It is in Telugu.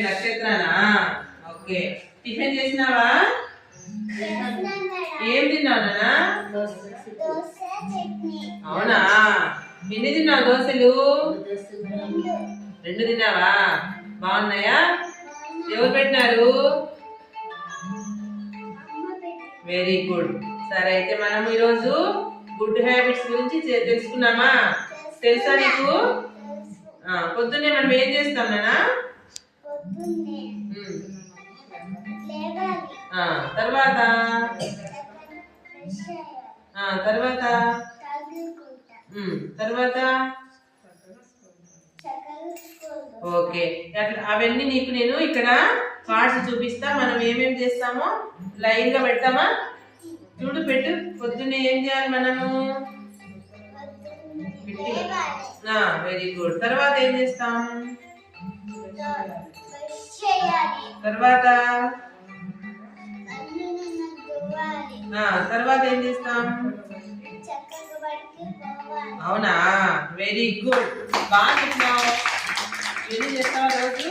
నక్షత్రానా? ఓకే. టిఫిన్ చేసినావా? ఏం తిన్నావు నాన్నా? అవునా? ఎన్ని తిన్నావు దోశలు? 2 తిన్నావా? బాగున్నాయా? ఎవరు పెట్టినారు? Very good. సరే, అయితే మనం ఈరోజు గుడ్ హ్యాబిట్స్ గురించి తెలుసుకున్నామా? తెలుసా నీకు? పొద్దున్నే మనం ఏం చేస్తాం నాన్న? తర్వాత తర్వాత తర్వాత ఓకే. అవన్నీ నీకు నేను ఇక్కడ కార్డ్స్ చూపిస్తా. మనం ఏమేమి చేస్తామో లైన్ గా పెడతామా? చూడు, పెట్టు. పొద్దున్నే ఏం చేయాలి మనము? Very good. తర్వాత ఏం చేస్తాం? తర్వాత తర్వాత ఏం చేస్తాం? అవునా? Very good. బాగా చెప్పినావు. ఏం చేస్తావా రోజు?